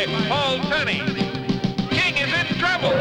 by Paul Tunney. King is in trouble.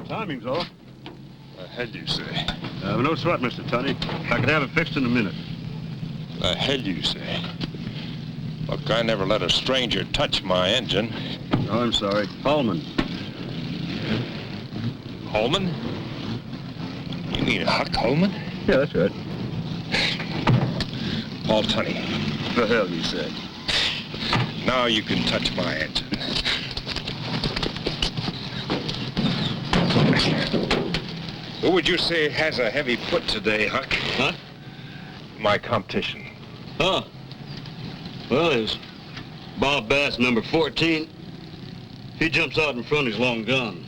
Timing's off. Ahead, you say? No sweat, Mr. Tunney. I could have it fixed in a minute. Ahead, you say? Look, I never let a stranger touch my engine. Oh, I'm sorry. Holman. Holman? You mean Huck Holman? Yeah, that's right. Paul Tunney. The hell you say? Now you can touch my engine. Who would you say has a heavy foot today, Huck? Huh? My competition. Oh. Well, there's Bob Bass, number 14. He jumps out in front, he's long gone.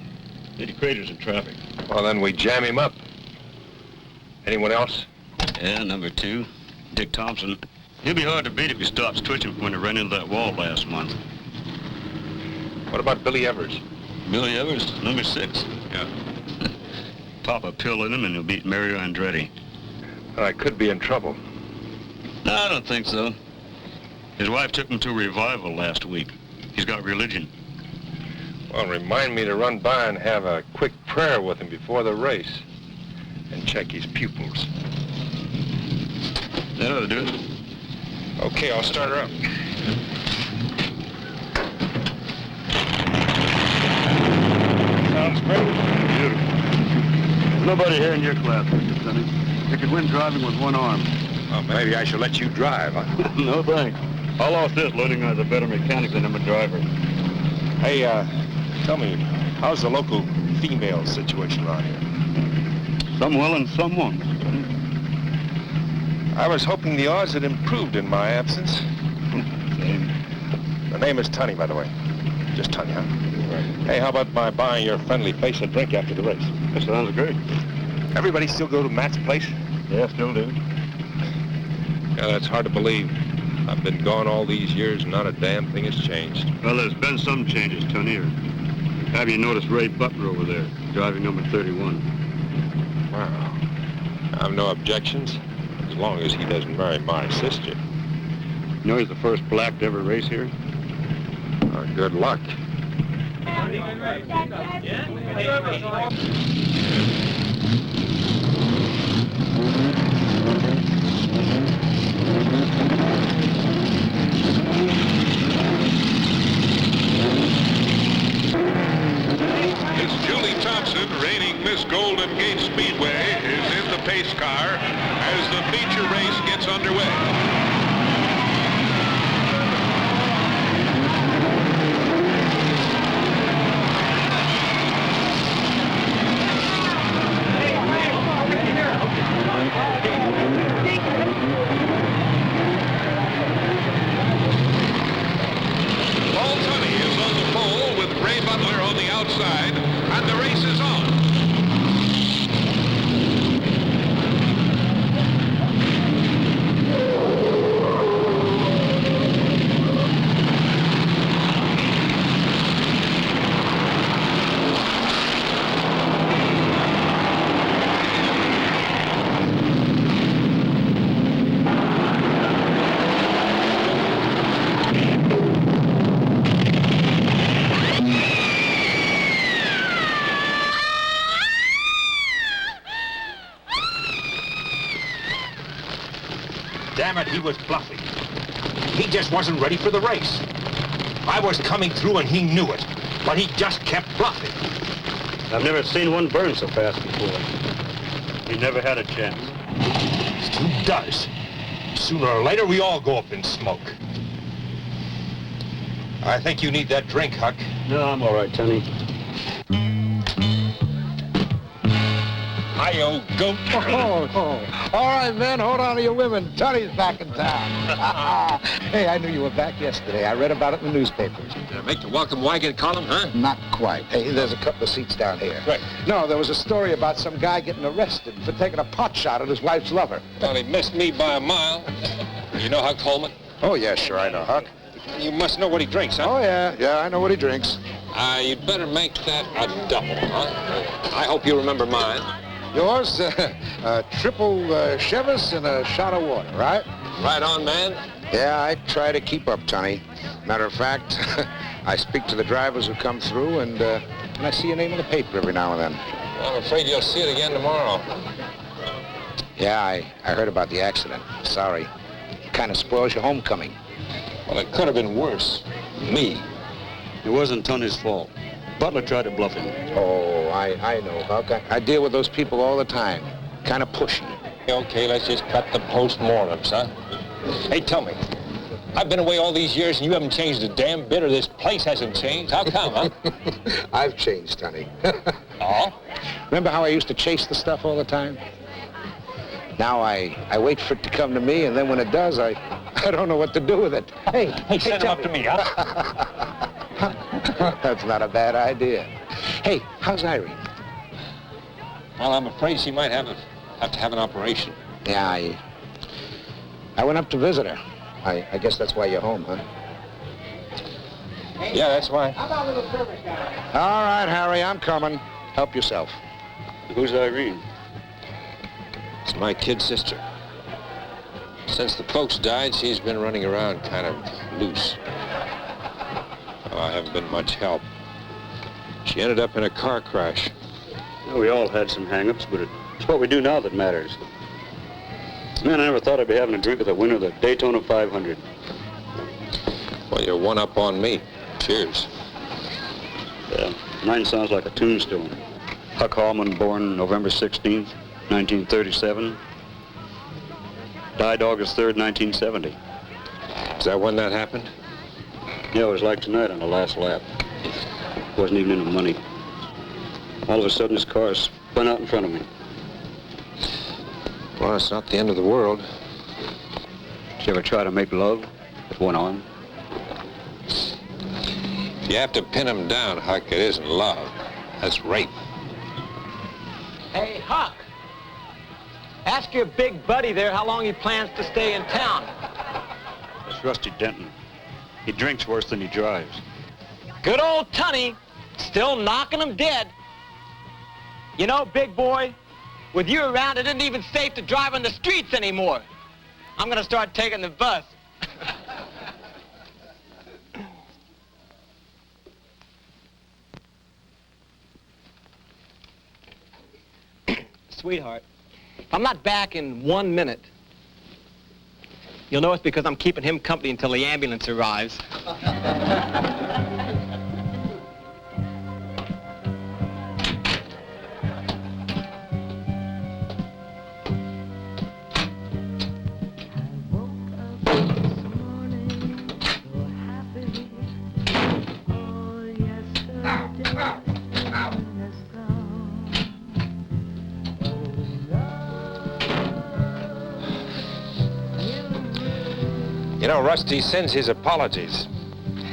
80 craters in traffic. Well, then we jam him up. Anyone else? Yeah, number 2, Dick Thompson. He'll be hard to beat if he stops twitching from when he ran into that wall last month. What about Billy Evers? Billy Evers, number 6. Yeah. Pop a pill in him and he'll beat Mario Andretti. I could be in trouble. No, I don't think so. His wife took him to a revival last week. He's got religion. Well, remind me to run by and have a quick prayer with him before the race. And check his pupils. That ought to do it. Okay, I'll start her up. Sounds great. Beautiful. There's nobody here in your class, Mr. Tunney. You could win driving with one arm. Well, maybe I should let you drive, huh? No thanks. I lost this loading as a better mechanic than I'm a driver. Hey, tell me, how's the local female situation around here? Some well and some won't, Mr. Tunney. I was hoping the odds had improved in my absence. Same. The name is Tunney, by the way. Just Tunney, huh? Right. Hey, how about my buying your friendly face a drink after the race? That sounds great. Everybody still go to Matt's place? Yeah, still do. Yeah, that's hard to believe. I've been gone all these years and not a damn thing has changed. Well, there's been some changes, Tunney. Have you noticed Ray Butler over there, driving number 31? Wow. I've no objections, as long as he doesn't marry my sister. You know he's the first black to ever race here? Good luck. Julie Thompson, reigning Miss Golden Gate Speedway, is in the pace car as the feature race gets underway. Paul Tunney is on the pole with Ray Butler on the outside, and the race is on. Damn it, he was bluffing. He just wasn't ready for the race. I was coming through and he knew it, but he just kept bluffing. I've never seen one burn so fast before. He never had a chance. Who does? Sooner or later, we all go up in smoke. I think you need that drink, Huck. No, I'm all right, Tony. Hi-yo, goat. All right, men, hold on to your women. Tony's back in town. Hey, I knew you were back yesterday. I read about it in the newspapers. Did I make the welcome wagon column, huh? Not quite. Hey, there's a couple of seats down here. Right. No, there was a story about some guy getting arrested for taking a pot shot at his wife's lover. Well, he missed me by a mile. You know Huck Coleman? Oh, yeah, sure, I know, Huck. You must know what he drinks, huh? Oh, yeah, I know what he drinks. You'd better make that a double, huh? I hope you remember mine. Yours, triple Chivas and a shot of water, right? Right on, man. Yeah, I try to keep up, Tony. Matter of fact, I speak to the drivers who come through, and I see your name in the paper every now and then. Well, I'm afraid you'll see it again tomorrow. Yeah, I heard about the accident. Sorry. Kind of spoils your homecoming. Well, it could have been worse. Me. It wasn't Tony's fault. Butler tried to bluff him. Oh, I know, Huck. I deal with those people all the time. Kind of pushy. Okay, let's just cut the post-mortems, huh? Hey, tell me. I've been away all these years and you haven't changed a damn bit, or this place hasn't changed. How come, huh? I've changed, Tony. Oh? Remember how I used to chase the stuff all the time? Now I wait for it to come to me, and then when it does, I don't know what to do with it. Hey, Send him up to me, huh? That's not a bad idea. Hey, how's Irene? Well, I'm afraid she might have to have an operation. Yeah, I went up to visit her. I guess that's why you're home, huh? Yeah, that's why. All right, Harry, I'm coming. Help yourself. Who's Irene? It's my kid sister. Since the folks died, she's been running around kind of loose. Well, I haven't been much help. She ended up in a car crash. Well, we all had some hang-ups, but it's what we do now that matters. Man, I never thought I'd be having a drink with the winner of the Daytona 500. Well, you're one up on me. Cheers. Yeah, mine sounds like a tombstone. Huck Hallman, born November 16th, 1937. Died August 3rd, 1970. Is that when that happened? Yeah, it was like tonight on the last lap. Wasn't even in the money. All of a sudden, his car spun out in front of me. Well, it's not the end of the world. Did you ever try to make love with one arm? If you have to pin him down, Huck, it isn't love. That's rape. Hey, Huck. Ask your big buddy there how long he plans to stay in town. That's Rusty Denton. He drinks worse than he drives. Good old Tunny, still knocking him dead. You know, big boy, with you around, it isn't even safe to drive on the streets anymore. I'm gonna start taking the bus. Sweetheart, if I'm not back in 1 minute, you'll know it's because I'm keeping him company until the ambulance arrives. You know, Rusty sends his apologies.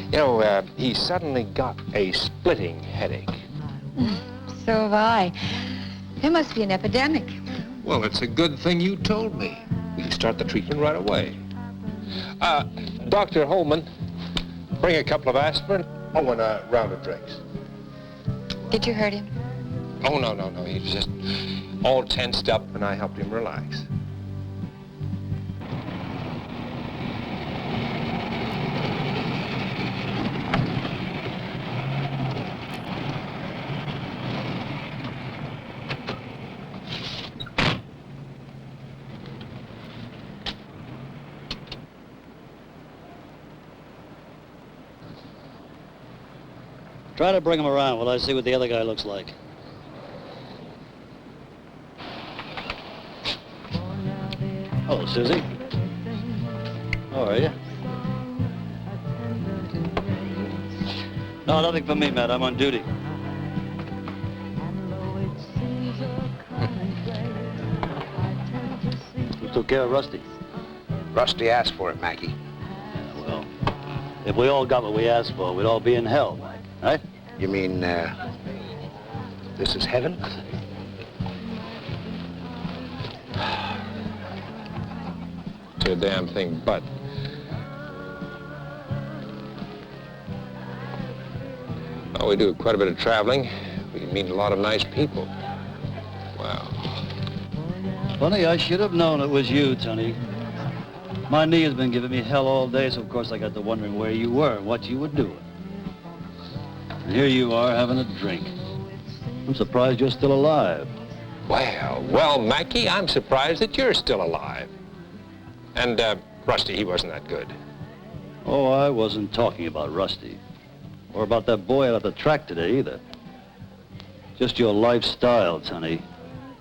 You know, he suddenly got a splitting headache. So have I. There must be an epidemic. Well, it's a good thing you told me. We can start the treatment right away. Dr. Holman, bring a couple of aspirin. Oh, and a round of drinks. Did you hurt him? Oh, no. He was just all tensed up, and I helped him relax. Try to bring him around while I see what the other guy looks like. Hello, Susie. How are you? No, nothing for me, Matt. I'm on duty. Who took care of Rusty? Rusty asked for it, Mackie. Yeah, well, if we all got what we asked for, we'd all be in hell, right? You mean, this is heaven? To a damn thing, but. Well, we do quite a bit of traveling. We meet a lot of nice people. Wow. Funny, I should have known it was you, Tony. My knee has been giving me hell all day, so of course I got to wondering where you were and what you were doing. And here you are having a drink. I'm surprised you're still alive. Well, Mackie, I'm surprised that you're still alive. And, Rusty, he wasn't that good. Oh, I wasn't talking about Rusty. Or about that boy out at the track today, either. Just your lifestyle, Tony.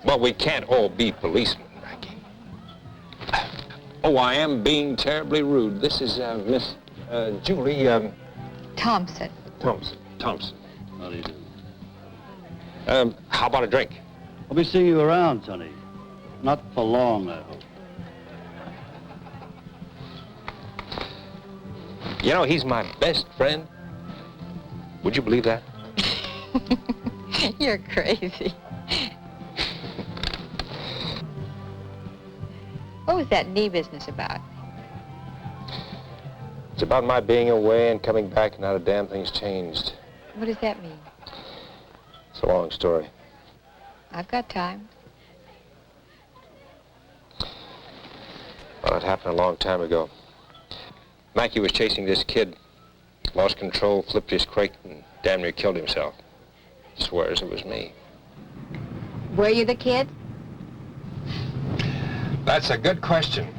Well, we can't all be policemen, Mackie. Oh, I am being terribly rude. This is, Miss, Julie, Thompson. Thompson. How do you do? How about a drink? I'll be seeing you around, Tony. Not for long, I hope. You know, he's my best friend. Would you believe that? You're crazy. What was that knee business about? It's about my being away and coming back and not a damn thing's changed. What does that mean? It's a long story. I've got time. Well, it happened a long time ago. Mackie was chasing this kid, lost control, flipped his crate, and damn near killed himself. Swears it was me. Were you the kid? That's a good question.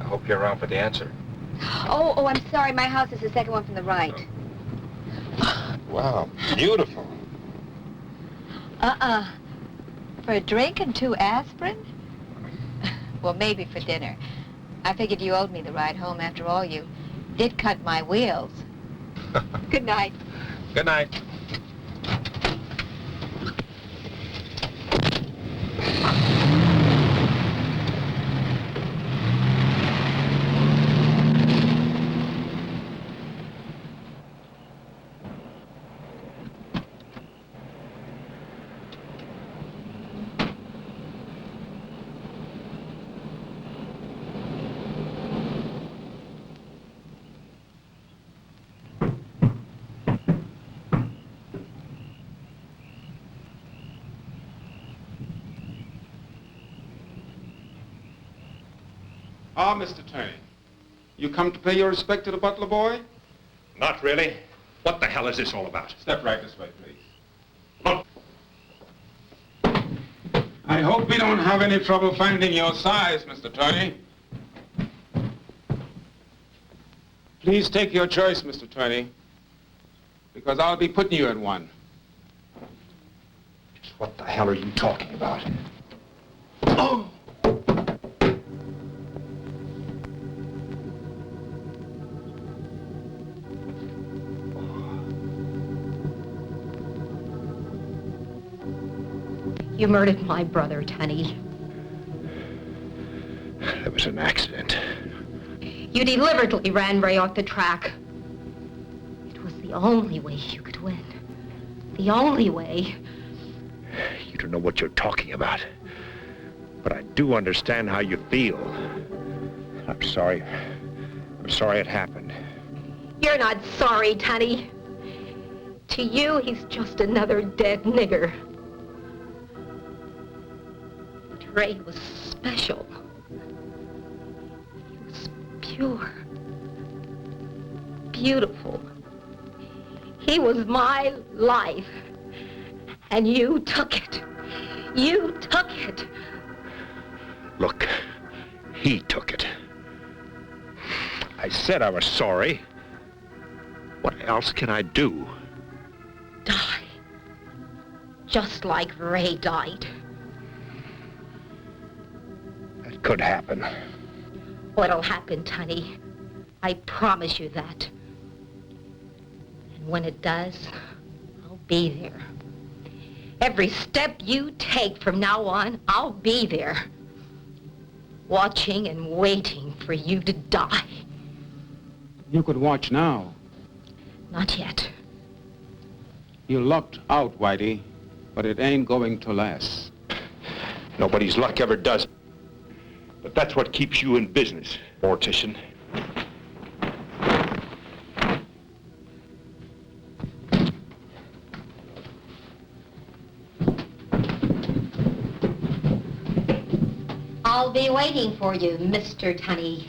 I hope you're around for the answer. Oh, I'm sorry. My house is the second one from the right. Wow, beautiful. For a drink and 2 aspirin? Well, maybe for dinner. I figured you owed me the ride home. After all, you did cut my wheels. Good night. Good night. Ah, Mr. Turney, you come to pay your respect to the butler boy? Not really. What the hell is this all about? Step right this way, please. I hope we don't have any trouble finding your size, Mr. Turney. Please take your choice, Mr. Turney, because I'll be putting you in one. Just what the hell are you talking about? Oh! You murdered my brother, Tony. It was an accident. You deliberately ran Ray off the track. It was the only way you could win. The only way. You don't know what you're talking about. But I do understand how you feel. I'm sorry. I'm sorry it happened. You're not sorry, Tony. To you, he's just another dead nigger. But Ray was special. He was pure. Beautiful. He was my life. And you took it. You took it. Look, he took it. I said I was sorry. What else can I do? just like Ray died. That could happen. What'll happen, Tunny? I promise you that. And when it does, I'll be there. Every step you take from now on, I'll be there. Watching and waiting for you to die. You could watch now. Not yet. You lucked out, Whitey, but it ain't going to last. Nobody's luck ever does. But that's what keeps you in business, Mortician. I'll be waiting for you, Mr. Tunny.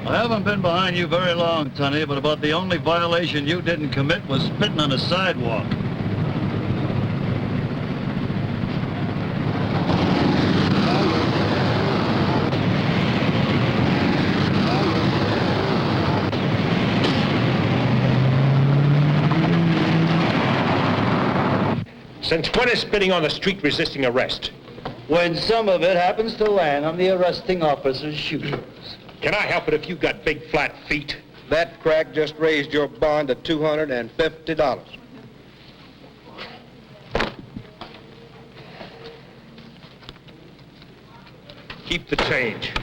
I haven't been behind you very long, Tunny, but about the only violation you didn't commit was spitting on a sidewalk. Since when is spitting on the street resisting arrest? When some of it happens to land on the arresting officer's shoes. Can I help it if you got big flat feet? That crack just raised your bond to $250. Keep the change.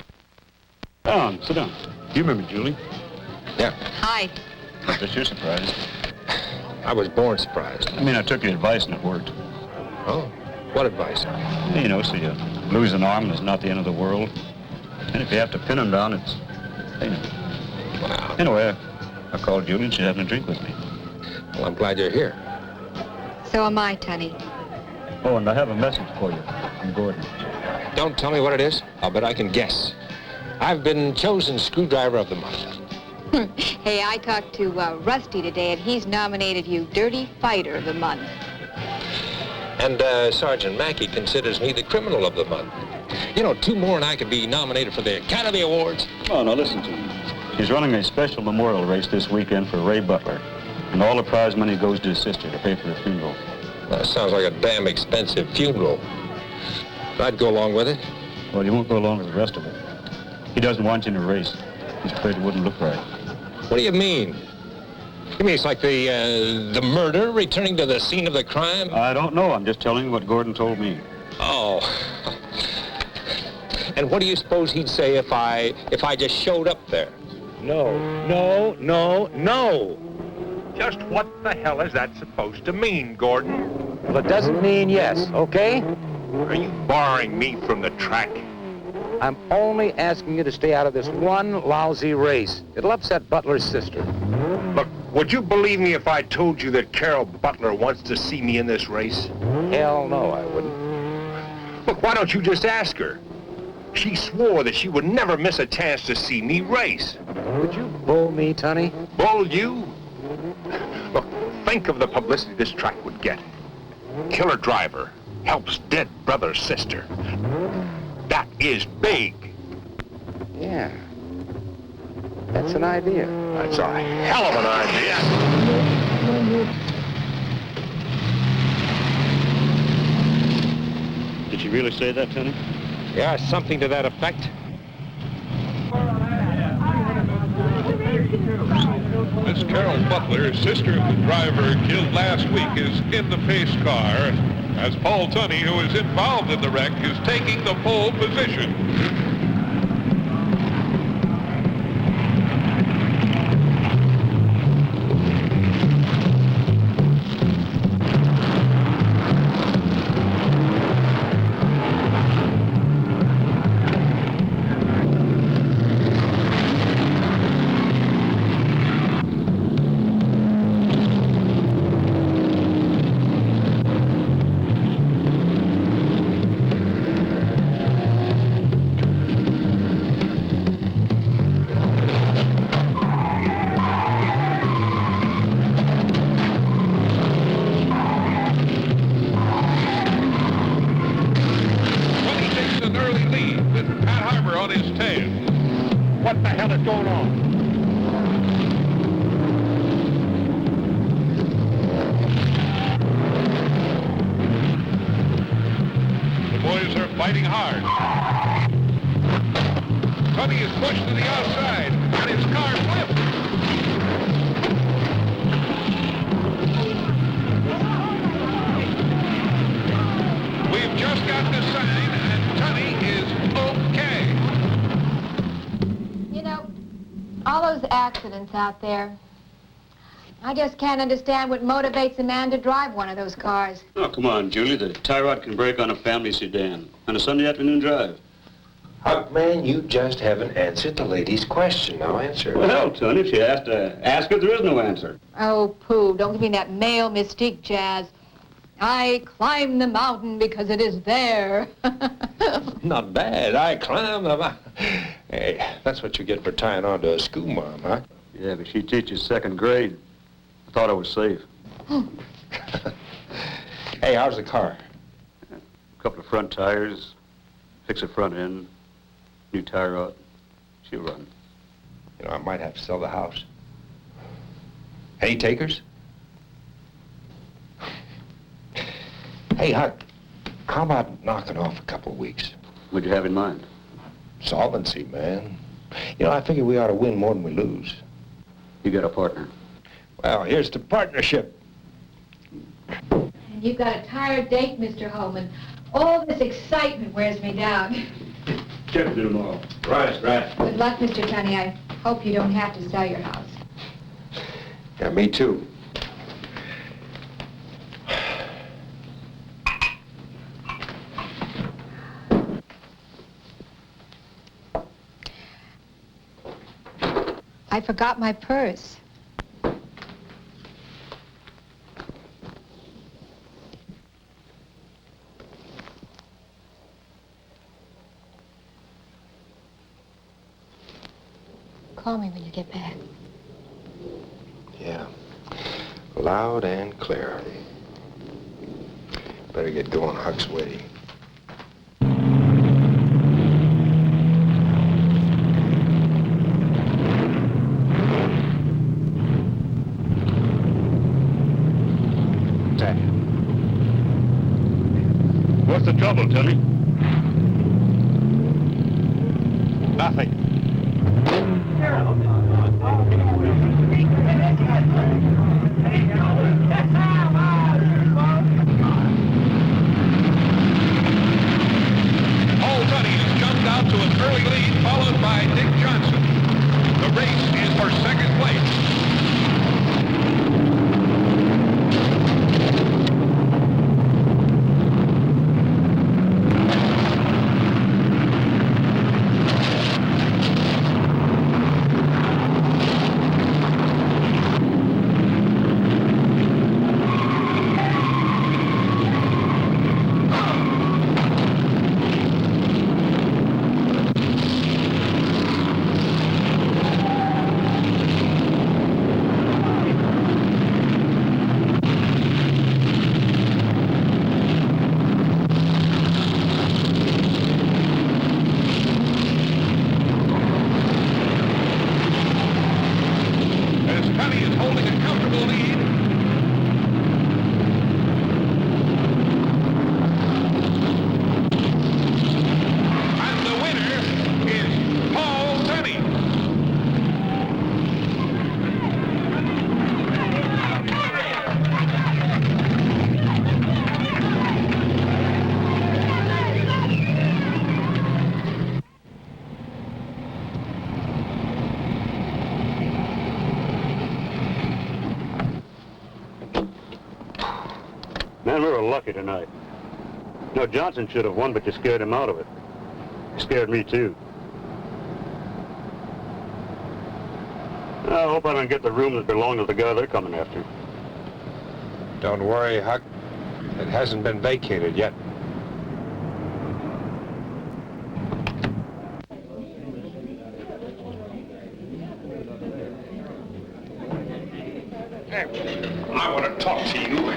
Down, sit down. You remember Julie? Yeah, Hi. I guess you're surprised. I was born surprised. I mean, I took your advice and it worked. Oh, what advice? You know, so you lose an arm and it's not the end of the world. And if you have to pin him down, it's, you know. Wow. Anyway, I called Julie and she's having a drink with me. Well, I'm glad you're here. So am I, Tunny. Oh, and I have a message for you from Gordon. Don't tell me what it is. I'll bet I can guess. I've been chosen screwdriver of the month. Hey, I talked to Rusty today, and he's nominated you Dirty Fighter of the Month. And Sergeant Mackey considers me the criminal of the month. You know, 2 more and I could be nominated for the Academy Awards. Oh, now listen to me. He's running a special memorial race this weekend for Ray Butler. And all the prize money goes to his sister to pay for the funeral. That sounds like a damn expensive funeral. I'd go along with it. Well, you won't go along with the rest of it. He doesn't want you in a race. He's afraid it wouldn't look right. What do you mean? You mean it's like the murder returning to the scene of the crime? I don't know. I'm just telling you what Gordon told me. Oh. And what do you suppose he'd say if I just showed up there? No, no, no, no. Just what the hell is that supposed to mean, Gordon? Well, it doesn't mean yes, okay? Are you barring me from the track? I'm only asking you to stay out of this one lousy race. It'll upset Butler's sister. Look, would you believe me if I told you that Carol Butler wants to see me in this race? Hell no, I wouldn't. Look, why don't you just ask her? She swore that she would never miss a chance to see me race. Would you bull me, Tunney? Bull you? Look, think of the publicity this track would get. Killer driver helps dead brother's sister. That is big. Yeah. That's an idea. That's a hell of an idea. Did she really say that, Tony? Yeah, something to that effect. Miss Carol Butler, sister of the driver killed last week, is in the pace car, as Paul Tunney, who is involved in the wreck, is taking the pole position. What the hell is going on? The boys are fighting hard. Tunney is pushed to the outside, and his car flips. We've just got the sign, and Tunney is okay. You know, all those accidents out there, I just can't understand what motivates a man to drive one of those cars. Oh, come on, Julie. The tie rod can break on a family sedan on a Sunday afternoon drive. Huck, man, you just haven't answered the lady's question. Now answer it. Well, Tony, if she has to ask it, there is no answer. Oh, pooh, don't give me that male mystique jazz. I climb the mountain because it is there. Not bad. I climb the mountain. Hey, that's what you get for tying on to a school mom, huh? Yeah, but she teaches second grade. I thought I was safe. Hey, how's the car? A couple of front tires, fix a front end, new tire rod. She'll run. You know, I might have to sell the house. Any takers? Hey, Huck, how about knocking off a couple of weeks? What'd you have in mind? Solvency, man. You know, I figure we ought to win more than we lose. You got a partner. Well, here's the partnership. And you've got a tired date, Mr. Holman. All this excitement wears me down. Check it tomorrow. Right. Good luck, Mr. Tunney. I hope you don't have to sell your house. Yeah, me too. I forgot my purse. Call me when you get back. Yeah. Loud and clear. Better get going Huck's way. What's the trouble, Tony? Nothing. Paul Tunney has jumped out to an early lead, followed by Dick Johnson. The race is for second place. Man, we were lucky tonight. No, Johnson should have won, but you scared him out of it. You scared me, too. I hope I don't get the room that belonged to the guy they're coming after. Don't worry, Huck. It hasn't been vacated yet. I want to talk to you.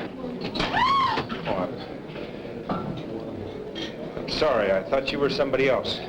I'm sorry, I thought you were somebody else.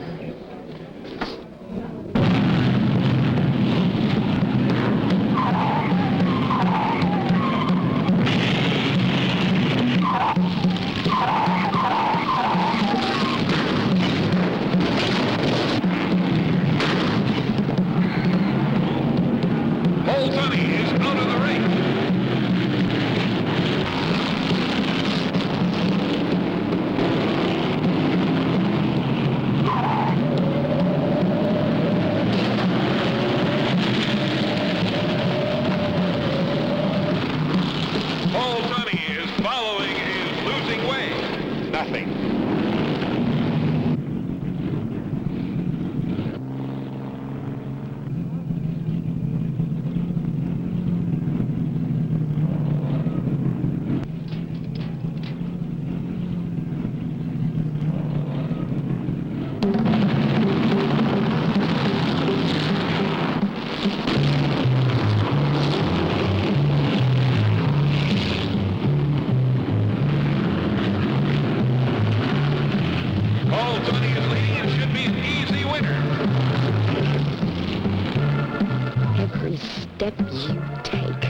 Step you take,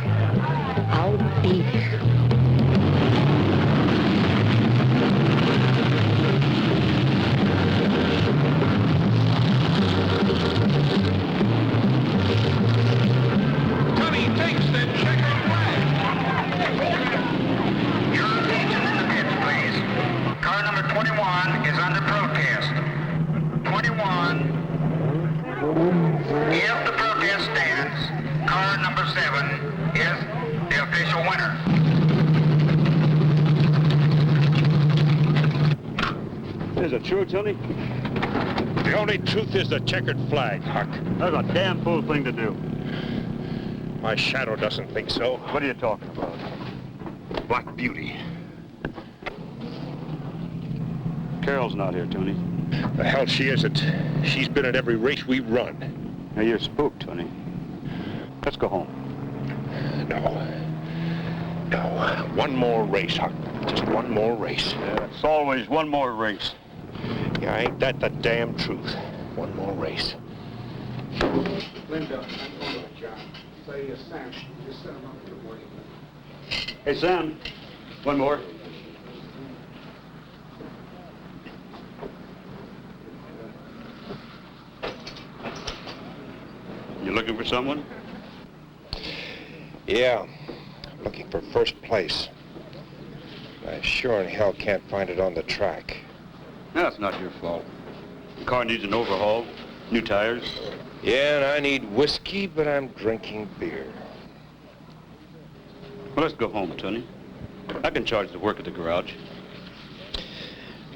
I'll be there. Tony takes the checkered flag. Your attention in the pits, please. Car number 21 is under protest. 21. If the protest stands, car number 7 is the official winner. Is it true, Tony? The only truth is the checkered flag, Huck. That's a damn fool thing to do. My shadow doesn't think so. What are you talking about? Black Beauty. Carol's not here, Tony. The hell she isn't. She's been at every race we've run. Now, you're spooked, Tony. Let's go home. No. One more race, Huck. Just one more race. Yeah, it's always one more race. Yeah, ain't that the damn truth? One more race. Linda, I'm going to John. Say, Sam, just set him up for the morning. Hey, Sam. One more. You looking for someone? Yeah, I'm looking for first place. I sure in hell can't find it on the track. That's not your fault. The car needs an overhaul, new tires. Yeah, and I need whiskey, but I'm drinking beer. Well, let's go home, Tony. I can charge the work at the garage.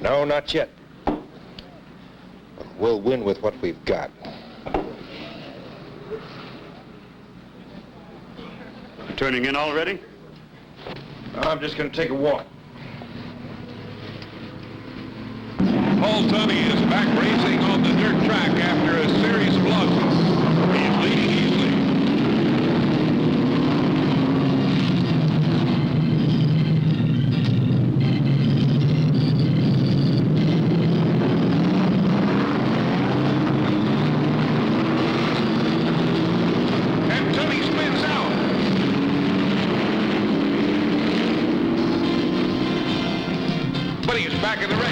No, not yet. We'll win with what we've got. You turning in already? I'm just going to take a walk. Paul Tunney is back racing on the dirt track after a series of losses. He's leading easily. And Tunney spins out. But he's back in the race.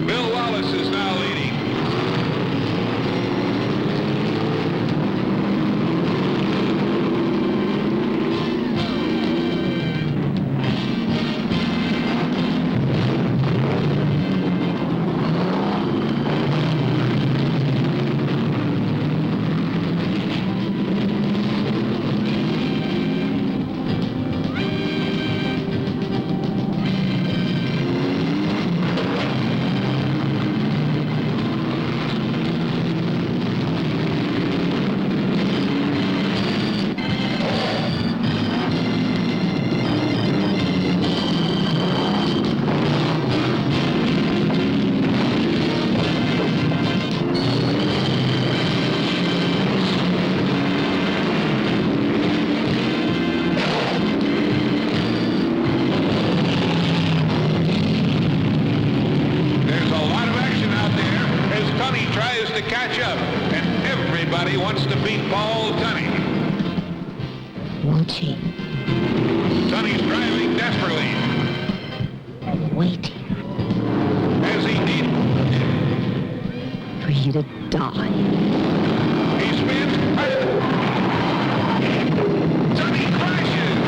Bill Wallace is now leading. won't he? Sonny's driving desperately. Waiting As he needs. for you to die. He spins. Sonny crashes.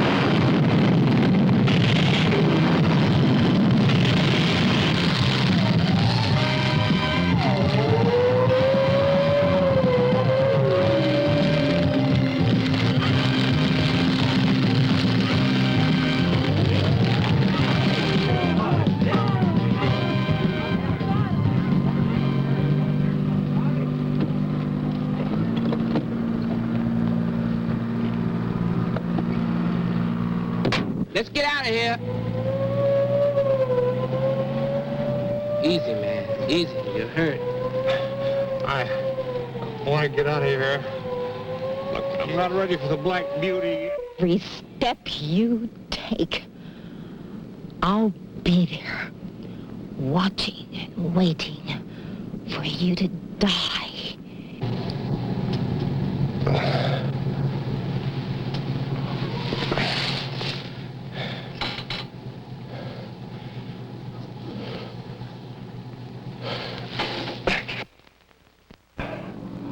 Let's get out of here. Easy, man. Easy. You're hurt. I want to get out of here. Look, I'm not ready for the Black Beauty. Every step you take, I'll be there, watching and waiting for you to die.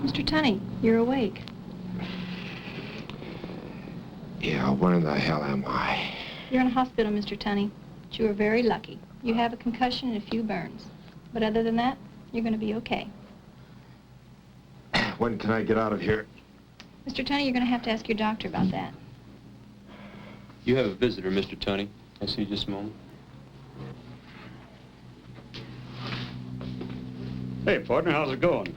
Mr. Tunney, you're awake. Yeah, where in the hell am I? You're in a hospital, Mr. Tunney. But you are very lucky. You have a concussion and a few burns. But other than that, you're going to be okay. When can I get out of here? Mr. Tunney, you're going to have to ask your doctor about that. You have a visitor, Mr. Tunney. I see just a moment. Hey, partner, how's it going?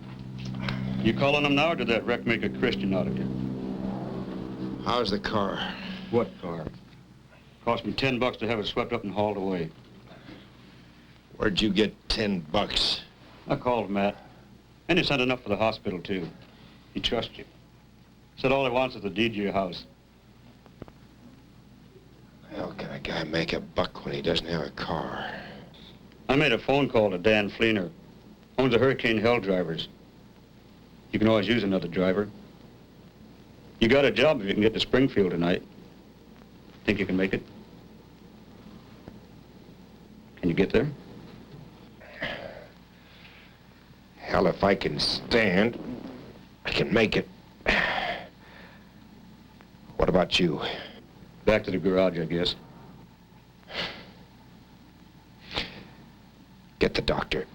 You calling him now, or did that wreck make a Christian out of you? How's the car? What car? Cost me $10 to have it swept up and hauled away. Where'd you get $10? I called Matt, and he sent enough for the hospital, too. He trusts you. Said all he wants is the deed to your house. How can a guy make a buck when he doesn't have a car? I made a phone call to Dan Fleener. Owns the Hurricane Hell drivers. You can always use another driver. You got a job if you can get to Springfield tonight. Think you can make it? Can you get there? Hell, if I can stand, I can make it. What about you? Back to the garage, I guess. Get the doctor.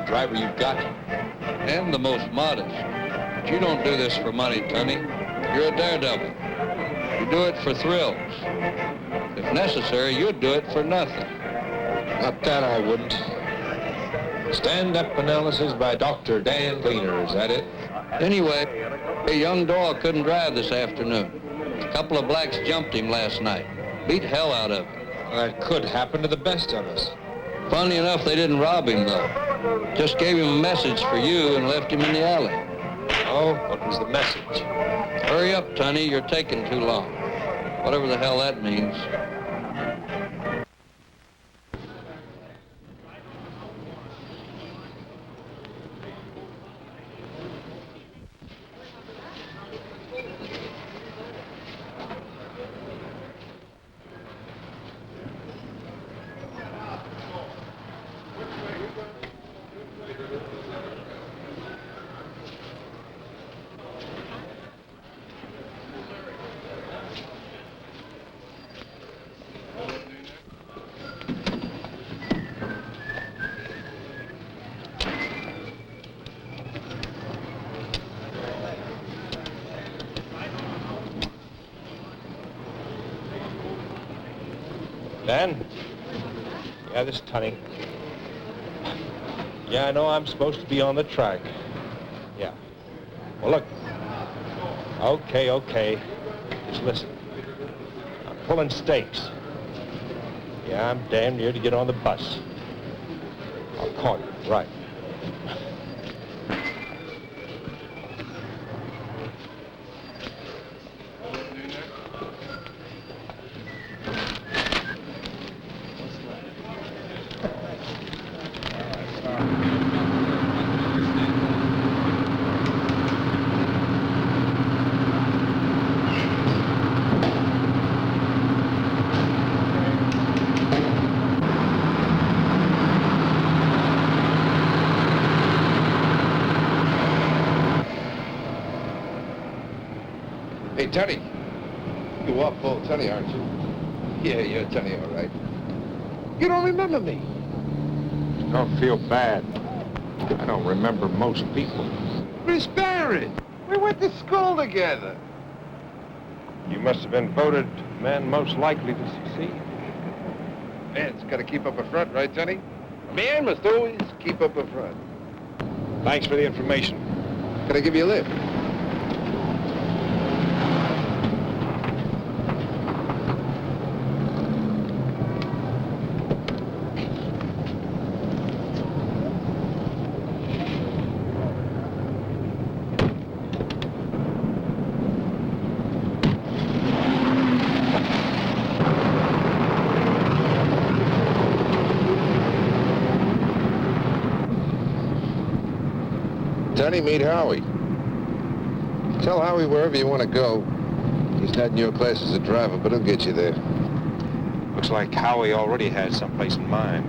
Driver you've got, and the most modest. But you don't do this for money, Tunney. You're a daredevil. You do it for thrills. If necessary, you'd do it for nothing. Not that I wouldn't. Stand-up analysis by Dr. Dan Fleener, is that it? Anyway, a young dog couldn't drive this afternoon. A couple of blacks jumped him last night. Beat hell out of him. That could happen to the best of us. Funny enough, they didn't rob him, though. Just gave him a message for you and left him in the alley. Oh, what was the message? Hurry up, Tunney, you're taking too long. Whatever the hell that means. Dan? Yeah, this is Tunney. Yeah, I know I'm supposed to be on the track. Yeah. Well, look. Okay. Just listen. I'm pulling stakes. Yeah, I'm damn near to get on the bus. I'll call you, right. Hey, Tunney. You are Paul Tunney, aren't you? Yeah, you're Tunney, all right. You don't remember me. Don't feel bad. I don't remember most people. Miss Barrett. We went to school together. You must have been voted man most likely to succeed. Man's got to keep up a front, right, Tunney? A man must always keep up a front. Thanks for the information. Can I give you a lift? Tunney, meet Howie. Tell Howie wherever you want to go. He's not in your class as a driver, but he'll get you there. Looks like Howie already has someplace in mind.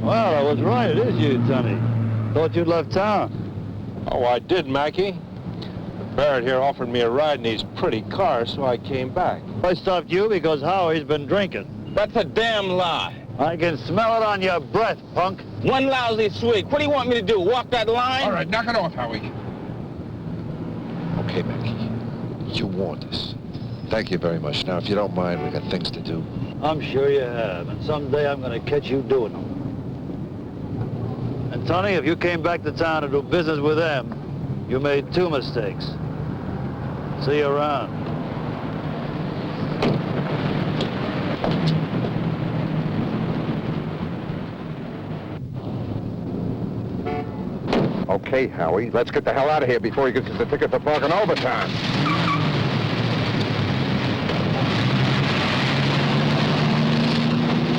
Well, I was right. It is you, Tunney. Thought you'd left town. Oh, I did, Mackie. Barrett here offered me a ride in his pretty car, so I came back. I stopped you because Howie's been drinking. That's a damn lie. I can smell it on your breath, punk. One lousy swig. What do you want me to do, walk that line? All right, knock it off, Howie. Okay, Mackie. You warned us. Thank you very much. Now, if you don't mind, we got things to do. I'm sure you have, and someday I'm going to catch you doing them. And, Tunney, if you came back to town to do business with them, you made 2 mistakes. See you around. Okay, Howie, let's get the hell out of here before he gets us the ticket for parking overtime.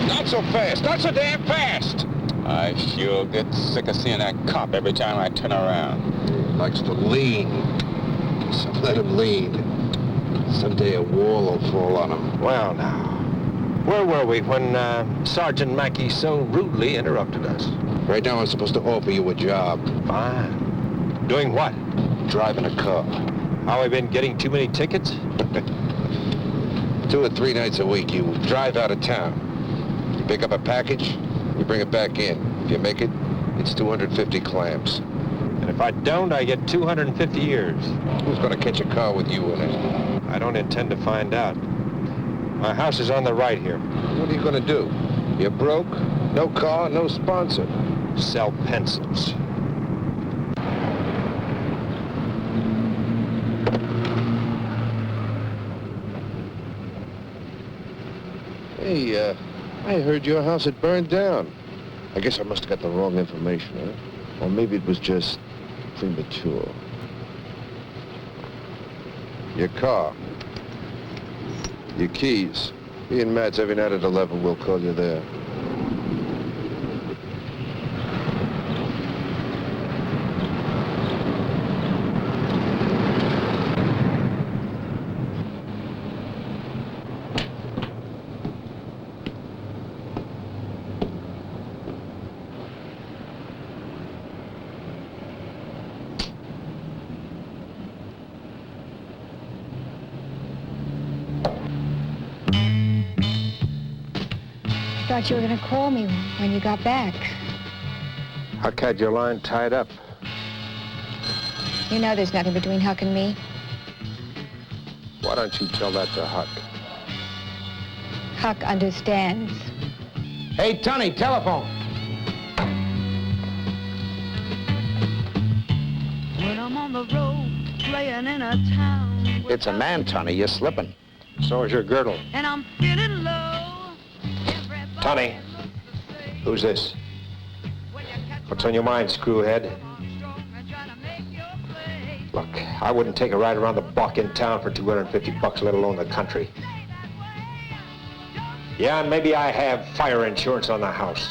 Not so fast. Not so damn fast. I sure get sick of seeing that cop every time I turn around. He likes to lean. So let him lean. Someday a wall will fall on him. Well, now, where were we when Sergeant Mackey so rudely interrupted us? Right now, I'm supposed to offer you a job. Fine. Doing what? Driving a car. How, we been getting too many tickets? 2 or 3 nights a week, you drive out of town. You pick up a package, you bring it back in. If you make it, it's 250 clams. And if I don't, I get 250 years. Who's gonna catch a car with you in it? I don't intend to find out. My house is on the right here. What are you gonna do? You're broke, no car, no sponsor. Sell pencils. Hey, I heard your house had burned down. I guess I must have got the wrong information, huh? Or maybe it was just premature. Your car. Your keys. Me and Matt's every night at 11. We'll call you there. thought you were going to call me when you got back. Huck had your line tied up. You know there's nothing between Huck and me. Why don't you tell that to Huck? Huck understands. Hey, Tony, telephone. When I'm on the road, playing in a town. It's a man, Tony. You're slipping. So is your girdle. And I'm feeling low. Tony, who's this? What's on your mind, screwhead? Look, I wouldn't take a ride around the block in town for $250, let alone the country. Yeah, and maybe I have fire insurance on the house.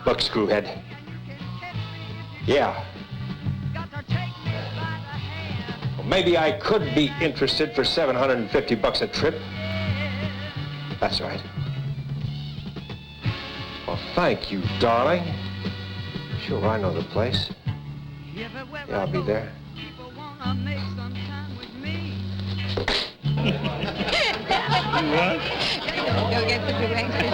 Look, screwhead. Yeah. Well, maybe I could be interested for $750 a trip. That's right. Well, thank you, darling. Sure, I know the place. Yeah, I'll be there. What? You'll get the directions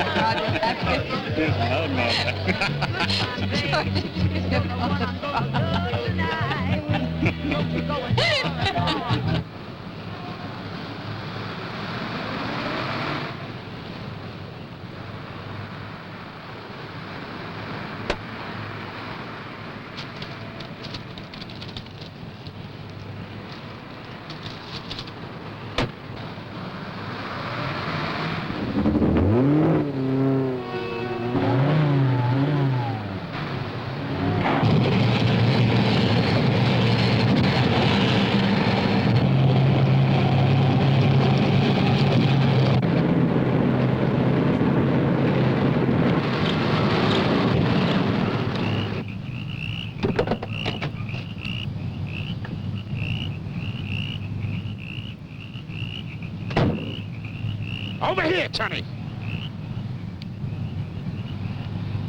Over here, Tony.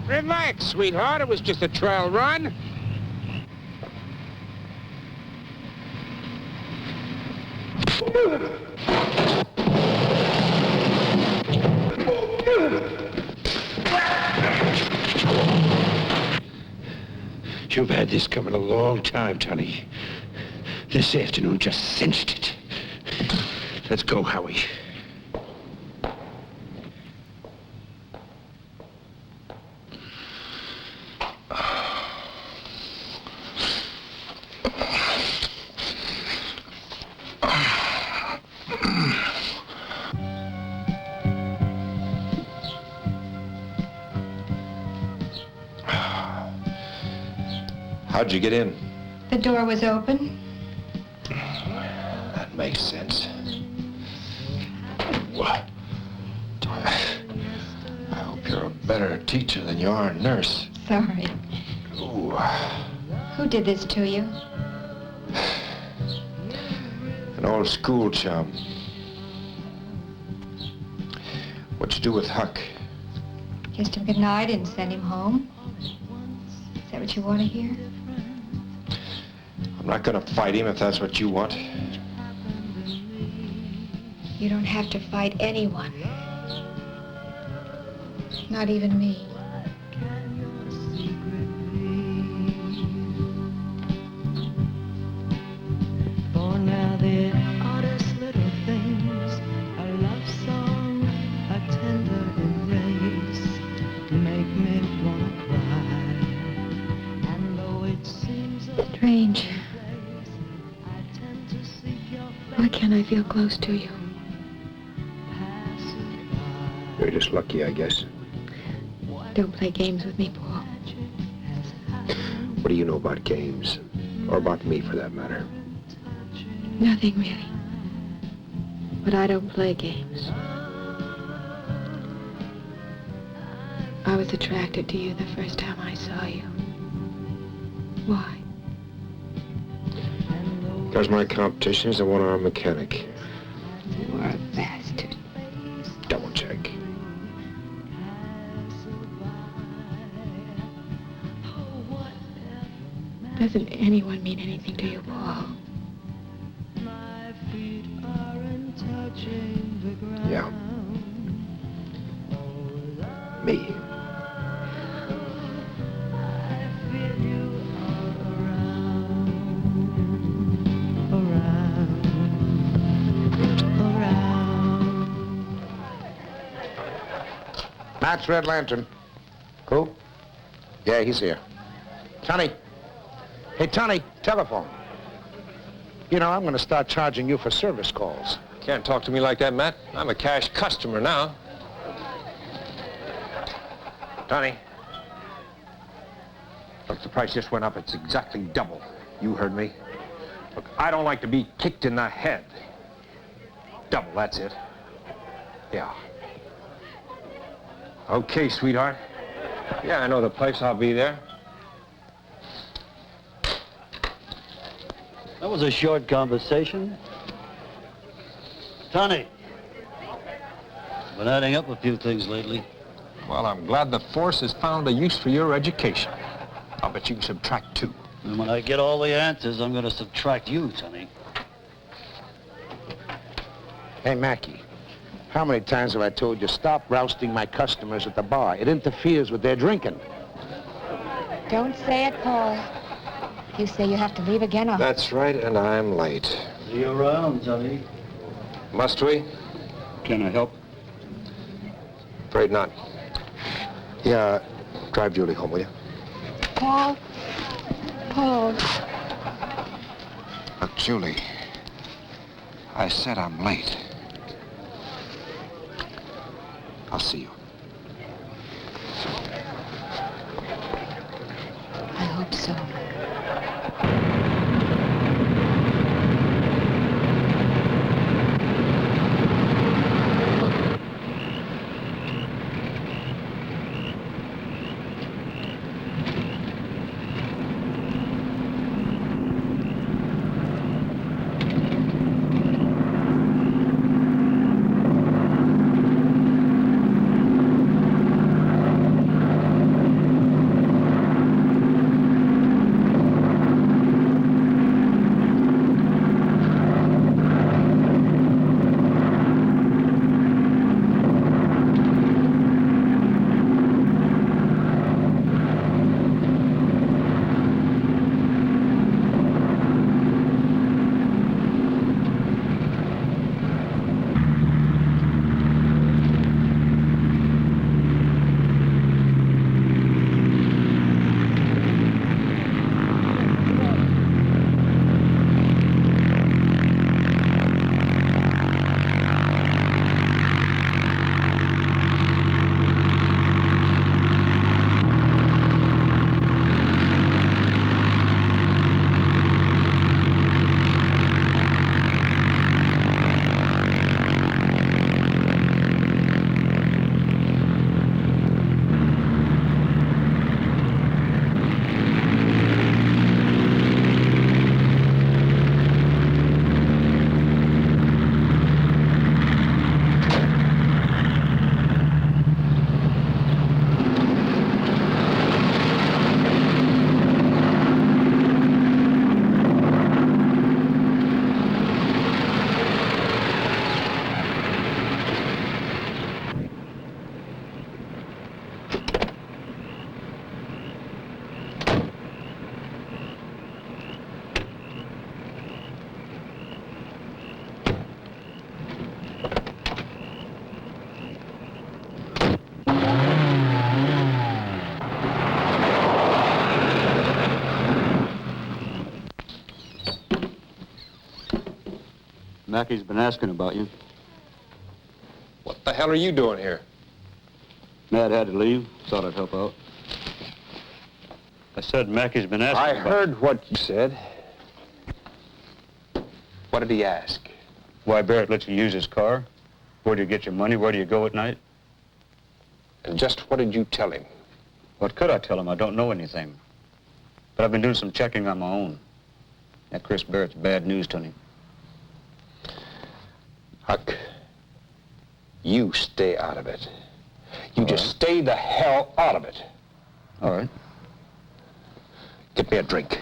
Relax, sweetheart. It was just a trail run. You've had this coming a long time, Tony. This afternoon just cinched it. Let's go, Howie. How'd you get in? The door was open. That makes sense. What? I hope you're a better teacher than you are a nurse. Sorry. Ooh. Who did this to you? An old school chum. What'd you do with Huck? Kissed him goodnight and sent him home. Is that what you want to hear? I'm not gonna fight him if that's what you want. You don't have to fight anyone. Not even me. For now the oddest little things, a love song, a tender embrace, make me wanna cry. And though it seems Strange. Why can't I feel close to you? You're just lucky, I guess. Don't play games with me, Paul. What do you know about games? Or about me, for that matter? Nothing, really. But I don't play games. I was attracted to you the first time I saw you. Why? Because my competition is a one-armed mechanic. You are a bastard. Double check. Doesn't anyone mean anything to you, Paul? Yeah. me. Matt's Red Lantern. Who? Yeah, he's here. Tony. Hey, Tony, telephone. You know, I'm going to start charging you for service calls. Can't talk to me like that, Matt. I'm a cash customer now. Tony. Look, the price just went up. It's exactly double. You heard me. Look, I don't like to be kicked in the head. Double, that's it. Yeah. Okay, sweetheart. Yeah, I know the place. I'll be there. That was a short conversation. Tony, been adding up a few things lately. Well, I'm glad the force has found a use for your education. I'll bet you can subtract 2. And when I get all the answers, I'm going to subtract you, Tony. Hey, Mackie, how many times have I told you stop rousting my customers at the bar? It interferes with their drinking. Don't say it, Paul. You say you have to leave again, I'll... That's right, and I'm late. See you around, Tony. Must we? Can I help? Afraid not. Yeah, drive Julie home, will you? Paul. Paul. Look, Julie, I said I'm late. I'll see you. I hope so. Mackie's been asking about you. What the hell are you doing here? Matt had to leave. Thought I'd help out. I said Mackie's been asking I about... heard what you said. What did he ask? Why Barrett lets you use his car? Where do you get your money? Where do you go at night? And just what did you tell him? What could I tell him? I don't know anything. But I've been doing some checking on my own. That Chris Barrett's bad news, Tony. Huck, you stay out of it. You just stay the hell out of it. All right. Get me a drink.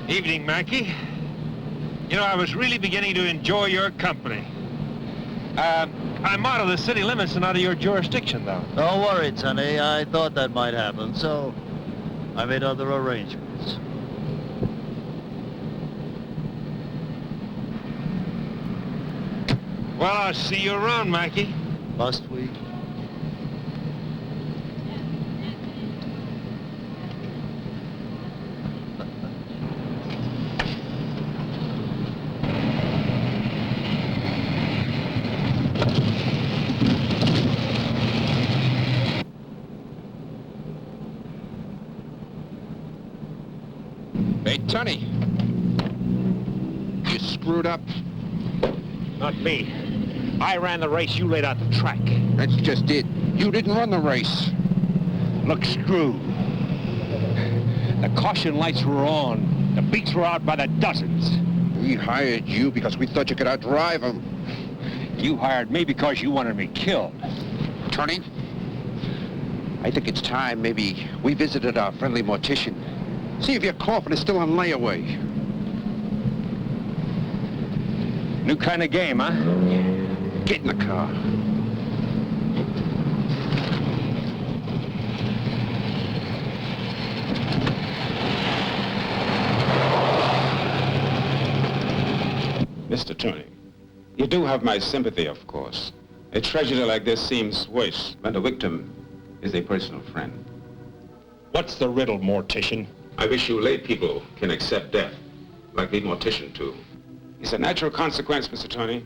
Evening, Mackie. You know, I was really beginning to enjoy your company. I'm out of the city limits and out of your jurisdiction, though. Don't worry, Sonny. I thought that might happen, so I made other arrangements. Well, I'll see you around, Mackie. Must we? Hey, Sonny. You screwed up. Not me. I ran the race, you laid out the track. That's just it. You didn't run the race. Look, screw. The caution lights were on. The beats were out by the dozens. We hired you because we thought you could outdrive them. You hired me because you wanted me killed. Tony, I think it's time maybe we visited our friendly Mortician. See if your coffin is still on layaway. New kind of game, huh? Get in the car. Mr. Tony, you do have my sympathy, of course. A tragedy like this seems worse when the victim is a personal friend. What's the riddle, Mortician? I wish you lay people can accept death, like the Mortician too. It's a natural consequence, Mr. Tony,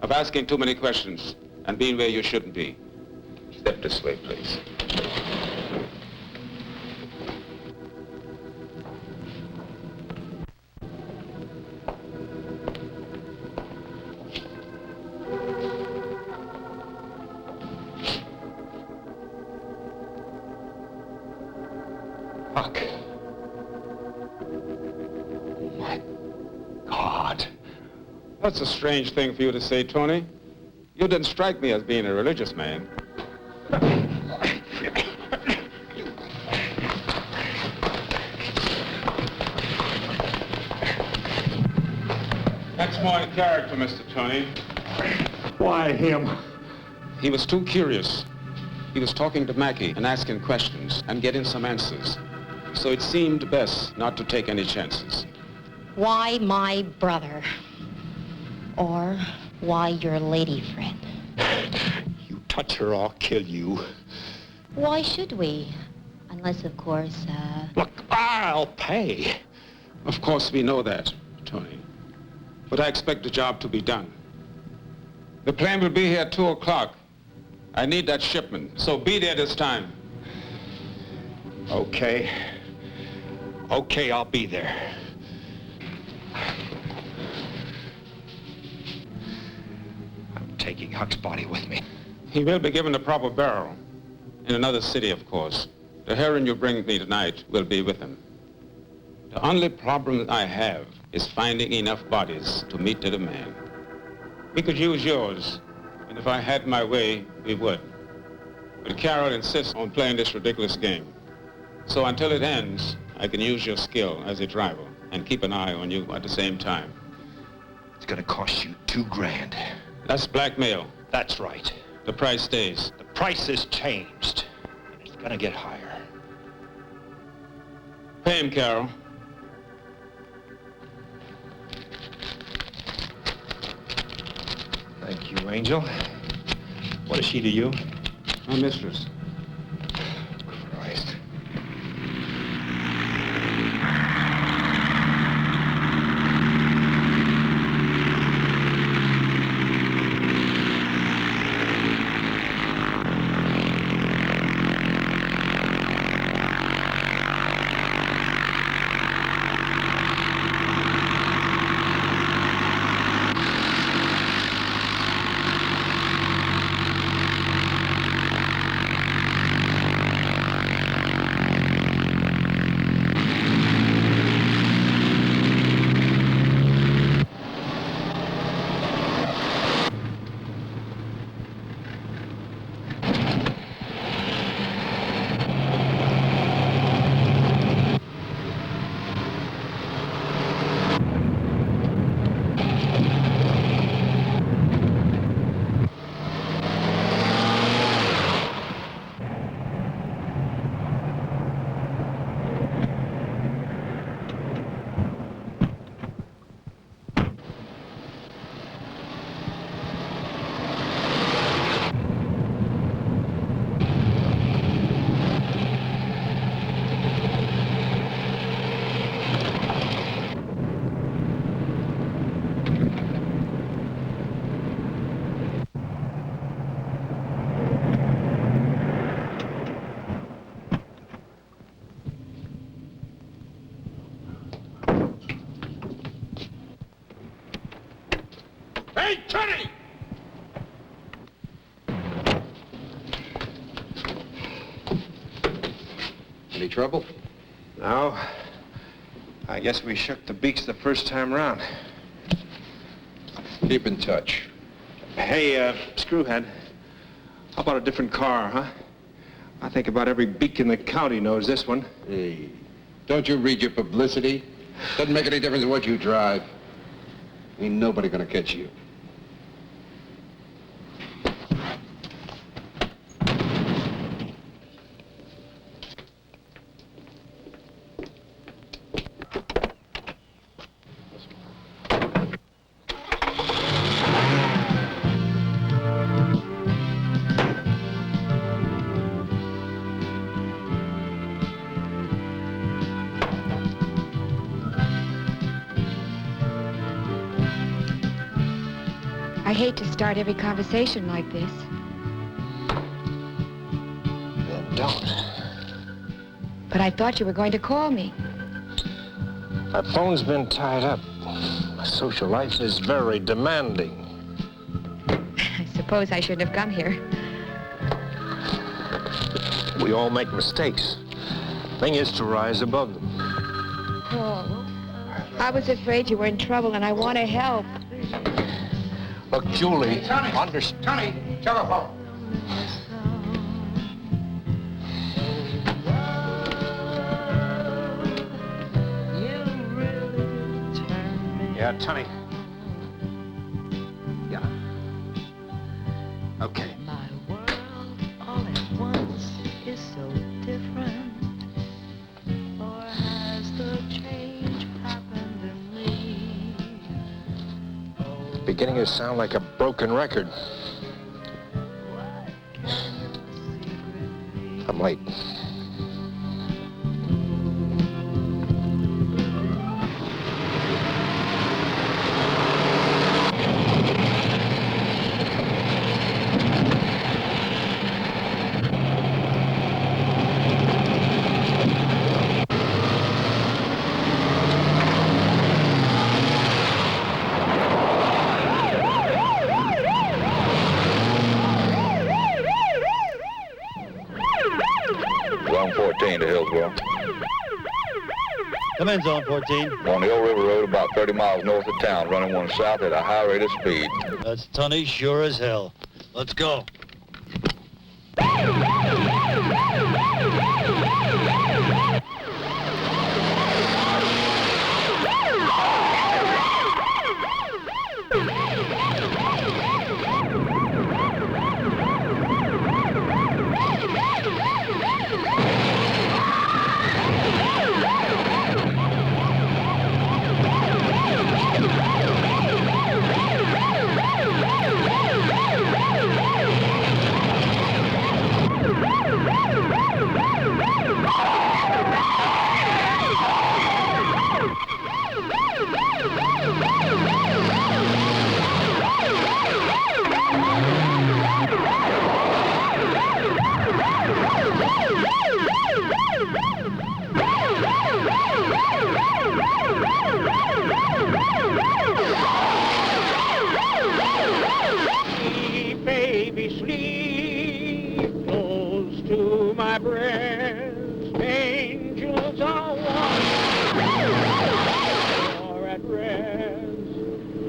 of asking too many questions and being where you shouldn't be. Step this way, please. Fuck. God. That's a strange thing for you to say, Tony. You didn't strike me as being a religious man. That's more in character, Mr. Tony. Why him? He was too curious. He was talking to Mackie and asking questions and getting some answers. So it seemed best not to take any chances. Why my brother? Or why your lady friend? You touch her, I'll kill you. Why should we? Unless, of course, Look, I'll pay. Of course we know that, Tony. But I expect the job to be done. The plane will be here at 2 o'clock. I need that shipment, so be there this time. Okay. Okay, I'll be there. I'm taking Huck's body with me. He will be given the proper burial. In another city, of course. The heroine you bring me tonight will be with him. The only problem I have is finding enough bodies to meet the demand. We could use yours, and if I had my way, we would. But Carol insists on playing this ridiculous game. So until it ends, I can use your skill as a driver and keep an eye on you at the same time. It's gonna cost you $2,000. That's blackmail. That's right. The price stays. The price has changed, and it's gonna get higher. Pay him, Carol. Thank you, Angel. What is she to you? My mistress. Christ. Hey, Tony! Any trouble? No. I guess we shook the beaks the first time around. Keep in touch. Hey, Screwhead, how about a different car, huh? I think about every beak in the county knows this one. Hey, don't you read your publicity? Doesn't make any difference what you drive. Ain't nobody gonna catch you. I hate to start every conversation like this. Then don't. But I thought you were going to call me. My phone's been tied up. My social life is very demanding. I suppose I shouldn't have come here. We all make mistakes. Thing is to rise above them. Paul, I was afraid you were in trouble and I want to help. Look, Julie, Tony, telephone. Yeah, Tony. Yeah. Okay. My world all at once is so different. Or has the change happened in me? Beginning to sound like a broken record. I'm late. Zone 14 to Hillsborough. Come in, Zone 14. On the old river road about 30 miles north of town, running one south at a high rate of speed. That's Tunney, sure as hell. Let's go. Baby, sleep close to my breast. Angels are watching or at rest,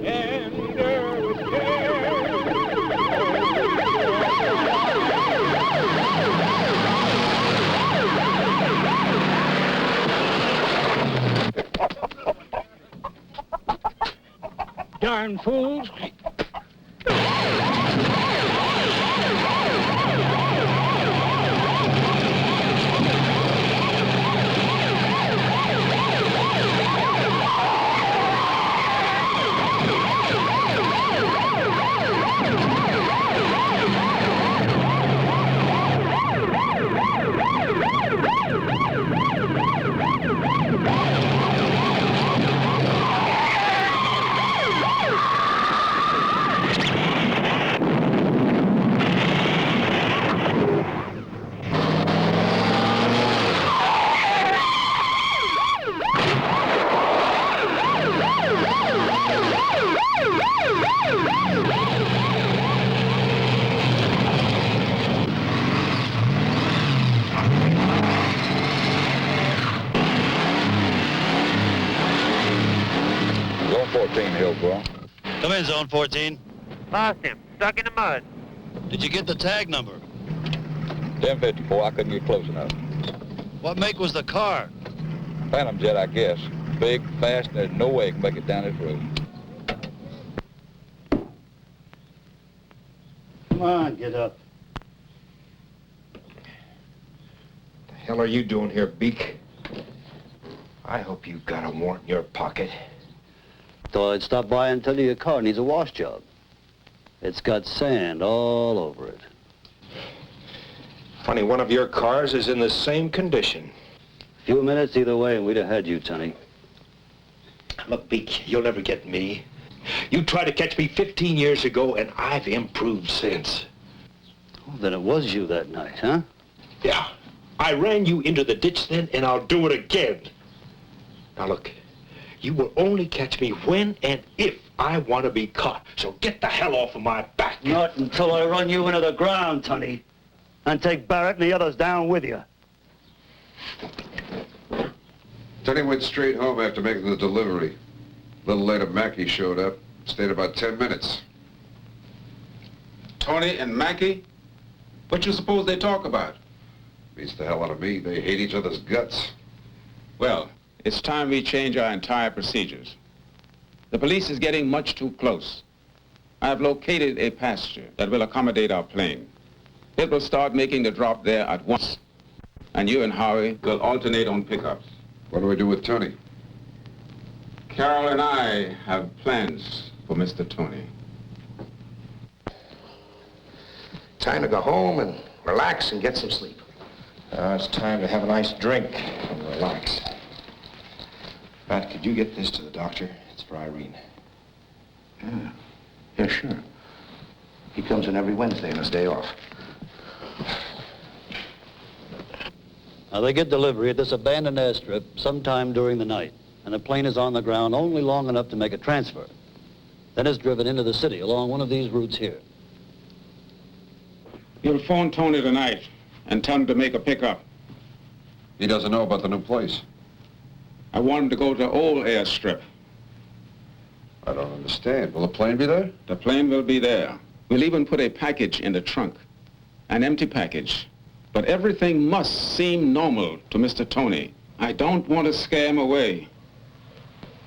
and earth is darn fools. 14, Hillsborough. Come in, Zone 14. Lost him. Stuck in the mud. Did you get the tag number? 1054, I couldn't get close enough. What make was the car? Phantom jet, I guess. Big, fast, and there's no way it can make it down this road. Come on, get up. The hell are you doing here, Beak? I hope you've got a warrant in your pocket. Thought I'd stop by and tell you your car needs a wash job. It's got sand all over it. Funny, one of your cars is in the same condition. Few minutes either way and we'd have had you, Tony. Look, Beak, you'll never get me. You tried to catch me 15 years ago, and I've improved since. Oh, then it was you that night, huh? Yeah. I ran you into the ditch then, and I'll do it again. Now, look, you will only catch me when and if I want to be caught. So get the hell off of my back. Not until I run you into the ground, Tony. And take Barrett and the others down with you. Tony went straight home after making the delivery. A little later, Mackey showed up. Stayed about 10 minutes. Tony and Mackey? What you suppose they talk about? Beats the hell out of me. They hate each other's guts. Well, it's time we change our entire procedures. The police is getting much too close. I've located a pasture that will accommodate our plane. It will start making the drop there at once. And you and Howie will alternate on pickups. What do we do with Tony? Carol and I have plans for Mr. Tony. Time to go home and relax and get some sleep. It's time to have a nice drink and relax. Pat, could you get this to the doctor? It's for Irene. Yeah, sure. He comes in every Wednesday on his day off. Now, they get delivery at this abandoned airstrip sometime during the night, and the plane is on the ground only long enough to make a transfer. Then it's driven into the city along one of these routes here. You'll phone Tony tonight and tell him to make a pickup. He doesn't know about the new place. I want him to go to old airstrip. I don't understand. Will the plane be there? The plane will be there. We'll even put a package in the trunk. An empty package. But everything must seem normal to Mr. Tony. I don't want to scare him away.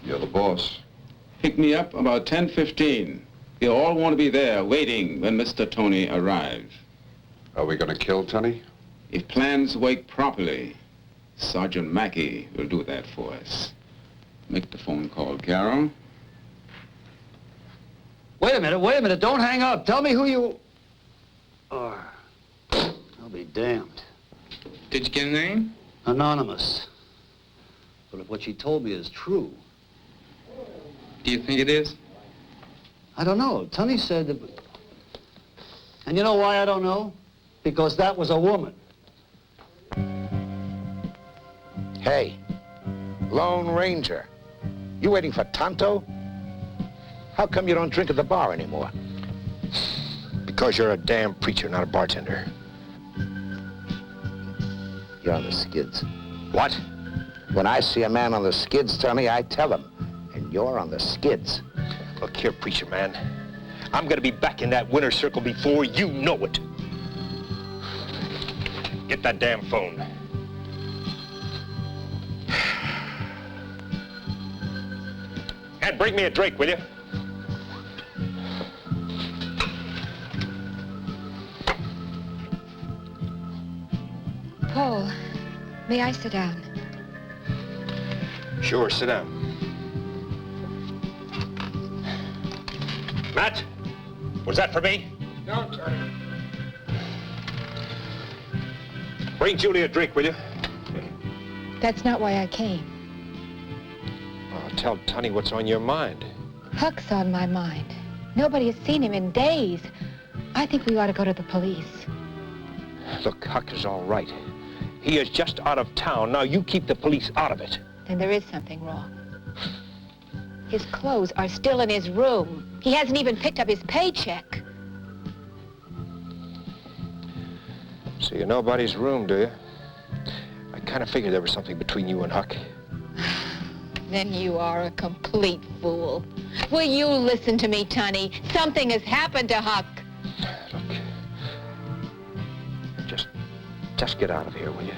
You're the boss. Pick me up about 10:15. You'll all want to be there waiting when Mr. Tony arrives. Are we going to kill Tony? If plans work properly, Sergeant Mackey will do that for us. Make the phone call, Carol. Wait a minute. Don't hang up. Tell me who you are. I'll be damned. Did you get a name? Anonymous. But if what she told me is true... Do you think it is? I don't know. Tony said that... And you know why I don't know? Because that was a woman. Hey, Lone Ranger, you waiting for Tonto? How come you don't drink at the bar anymore? Because you're a damn preacher, not a bartender. You're on the skids. What? When I see a man on the skids, Tony, I tell him. And you're on the skids. Look here, preacher man. I'm going to be back in that winner's circle before you know it. Get that damn phone. And bring me a drink, will you? Paul, may I sit down? Sure, sit down. Matt, was that for me? No, Tony. Bring Julie a drink, will you? That's not why I came. Oh, tell Tony what's on your mind. Huck's on my mind. Nobody has seen him in days. I think we ought to go to the police. Look, Huck is all right. He is just out of town. Now, you keep the police out of it. Then there is something wrong. His clothes are still in his room. He hasn't even picked up his paycheck. So you know about his room, do you? I kind of figured there was something between you and Huck. Then you are a complete fool. Will you listen to me, Tunny? Something has happened to Huck. Just get out of here, will you?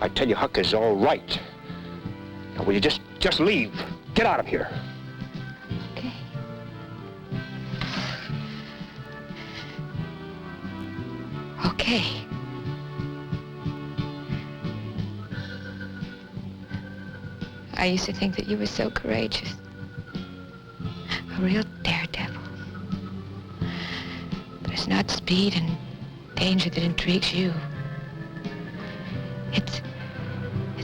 I tell you, Huck is all right. Now, will you just leave? Get out of here. Okay. Okay. I used to think that you were so courageous. A real daredevil. But it's not speed and danger that intrigues you. It's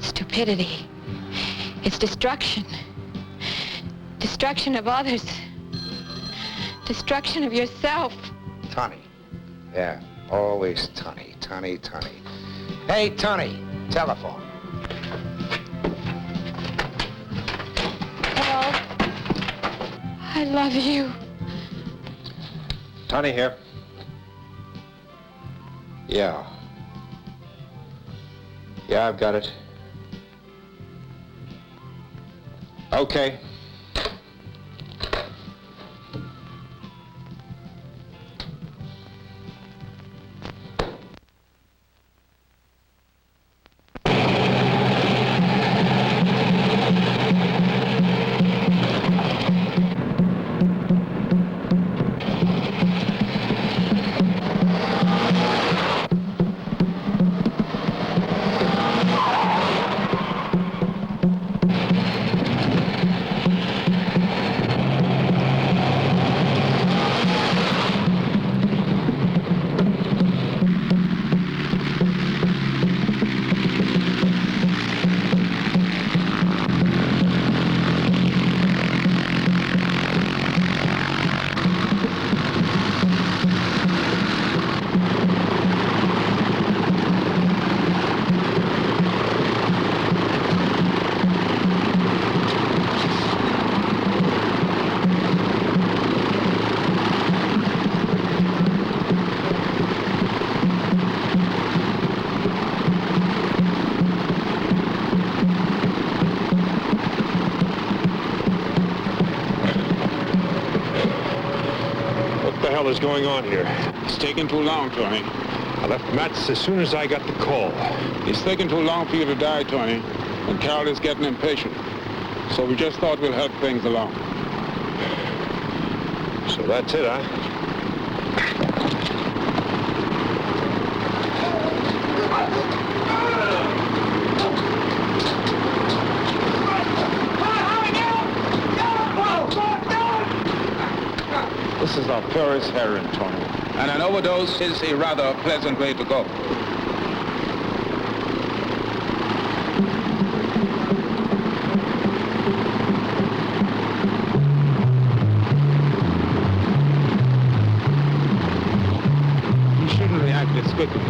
stupidity. It's destruction. Destruction of others. Destruction of yourself. Tunny. Yeah, always Tunny. Tunny. Hey, Tunny, telephone. I love you. Tunny here. Yeah. Yeah, I've got it. Okay. Is going on here? It's taking too long, Tony. I left Matt's as soon as I got the call. It's taking too long for you to die, Tony, and Carol is getting impatient. So we just thought we'll help things along. So that's it, huh? This is our purest heroin, Tony. And an overdose is a rather pleasant way to go. You shouldn't react this quickly.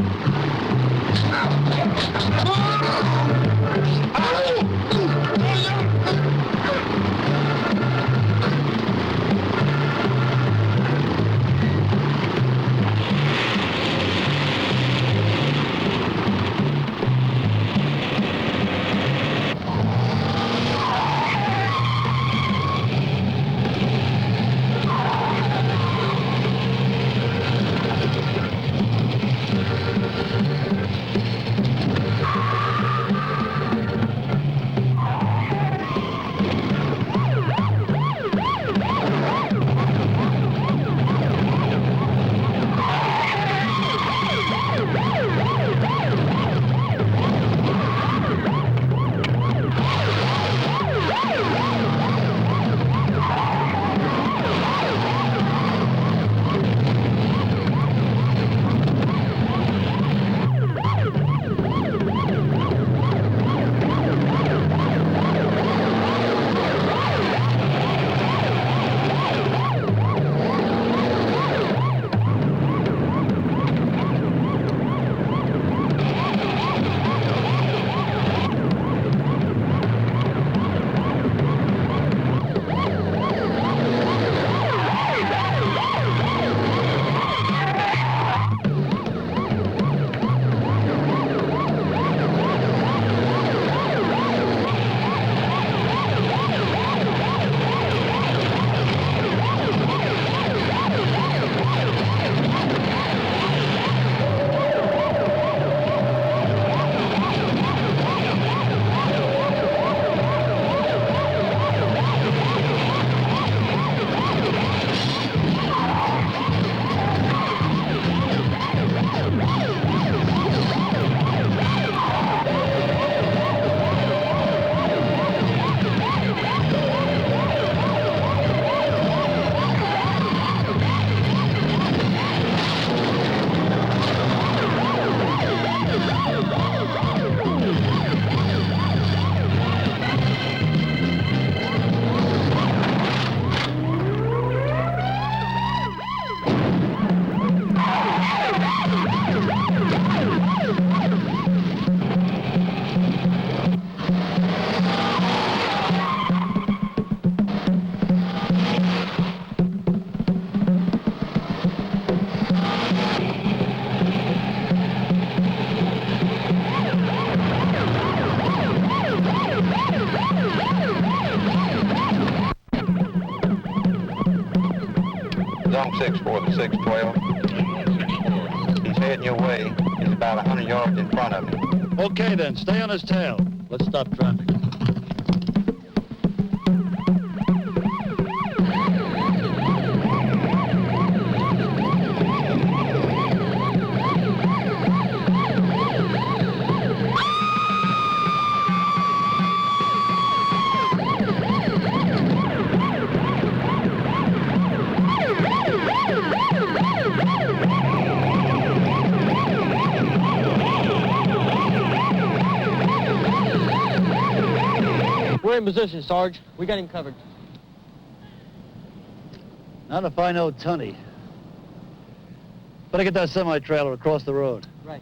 dump 6-4 to 612. He's heading your way. He's about 100 yards in front of you. Okay, then. Stay on his tail. Let's stop traffic. We're in position, Sarge. We got him covered. Not if I know Tunney. Better get that semi-trailer across the road. Right.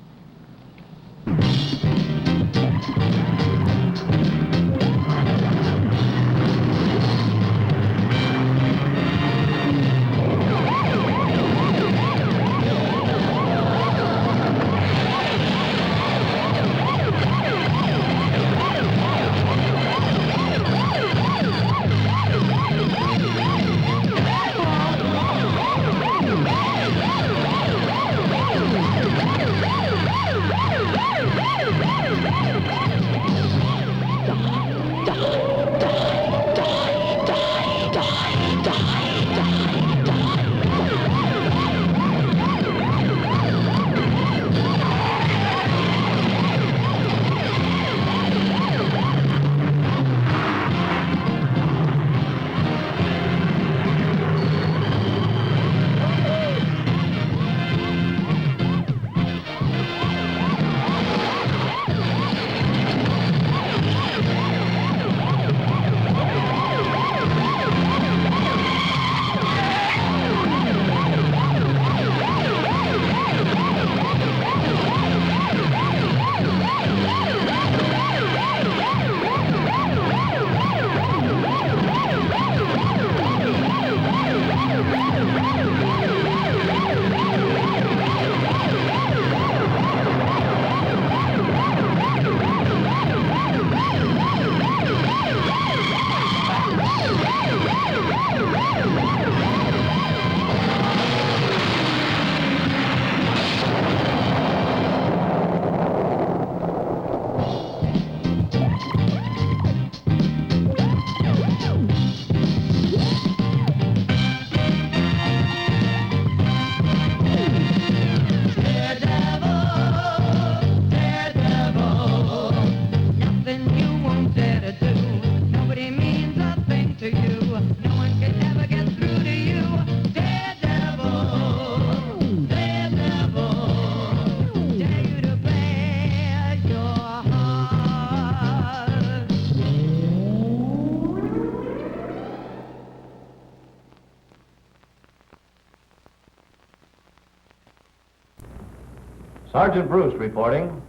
Sergeant Bruce reporting.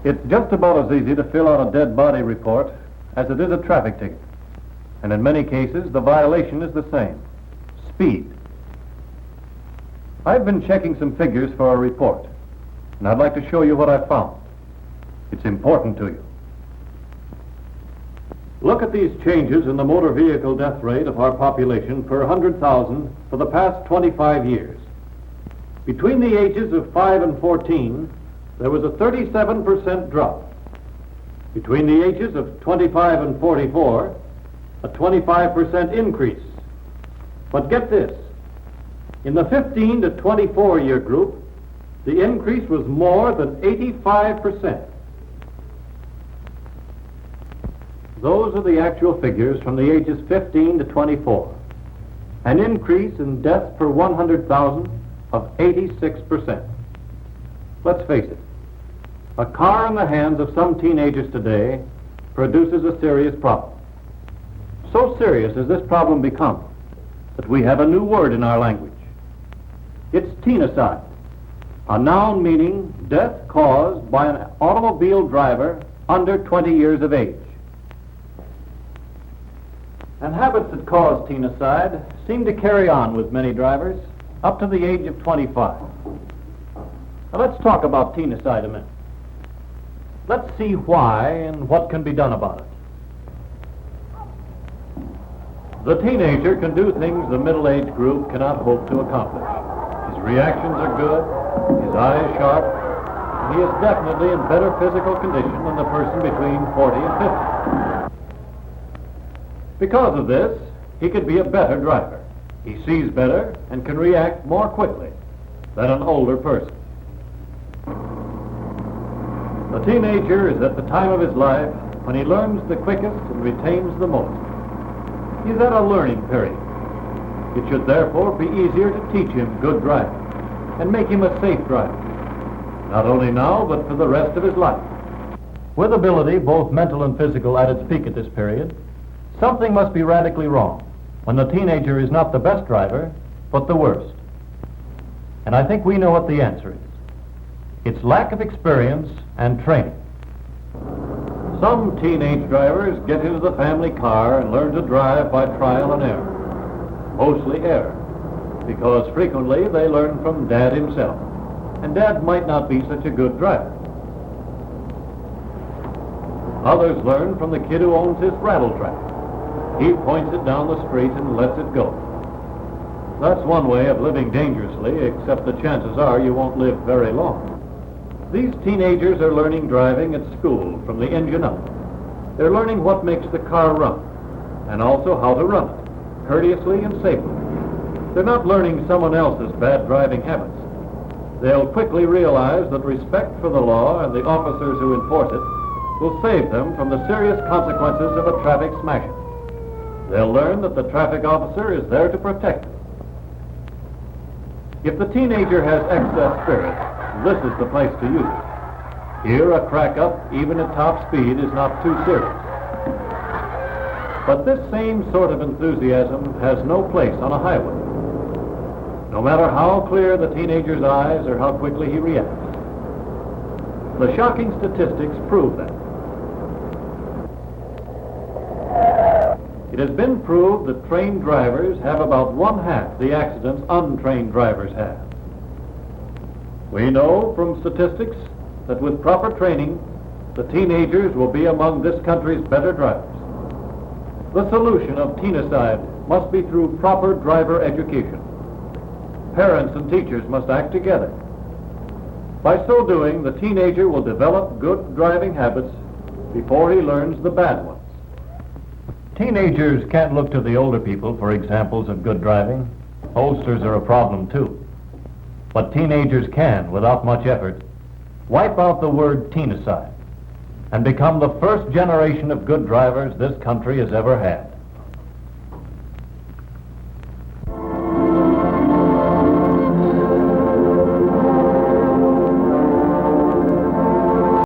It's just about as easy to fill out a dead body report as it is a traffic ticket. And in many cases, the violation is the same: speed. I've been checking some figures for a report, and I'd like to show you what I found. It's important to you. Look at these changes in the motor vehicle death rate of our population per 100,000 for the past 25 years. Between the ages of 5 and 14, there was a 37% drop. Between the ages of 25 and 44, a 25% increase. But get this, in the 15 to 24 year group, the increase was more than 85%. Those are the actual figures from the ages 15 to 24. An increase in deaths per 100,000 of 86%. Let's face it, a car in the hands of some teenagers today produces a serious problem. So serious has this problem become that we have a new word in our language. It's teenicide, a noun meaning death caused by an automobile driver under 20 years of age. And habits that cause teenicide seem to carry on with many drivers up to the age of 25. Now let's talk about teenicide a minute. Let's see why and what can be done about it. The teenager can do things the middle-aged group cannot hope to accomplish. His reactions are good, his eye is sharp, and he is definitely in better physical condition than the person between 40 and 50. Because of this, he could be a better driver. He sees better and can react more quickly than an older person. The teenager is at the time of his life when he learns the quickest and retains the most. He's at a learning period. It should therefore be easier to teach him good driving and make him a safe driver, not only now, but for the rest of his life. With ability, both mental and physical, at its peak at this period, something must be radically wrong when the teenager is not the best driver, but the worst. And I think we know what the answer is. It's lack of experience and training. Some teenage drivers get into the family car and learn to drive by trial and error. Mostly error, because frequently they learn from Dad himself, and Dad might not be such a good driver. Others learn from the kid who owns his rattle trap. He points it down the street and lets it go. That's one way of living dangerously, except the chances are you won't live very long. These teenagers are learning driving at school from the engine up. They're learning what makes the car run, and also how to run it, courteously and safely. They're not learning someone else's bad driving habits. They'll quickly realize that respect for the law and the officers who enforce it will save them from the serious consequences of a traffic smasher. They'll learn that the traffic officer is there to protect them. If the teenager has excess spirit, this is the place to use it. Here, a crack up, even at top speed, is not too serious. But this same sort of enthusiasm has no place on a highway. No matter how clear the teenager's eyes or how quickly he reacts. The shocking statistics prove that. It has been proved that trained drivers have about one-half the accidents untrained drivers have. We know from statistics that with proper training, the teenagers will be among this country's better drivers. The solution of teenicide must be through proper driver education. Parents and teachers must act together. By so doing, the teenager will develop good driving habits before he learns the bad ones. Teenagers can't look to the older people for examples of good driving. Oldsters are a problem too. But teenagers can, without much effort, wipe out the word teenicide and become the first generation of good drivers this country has ever had.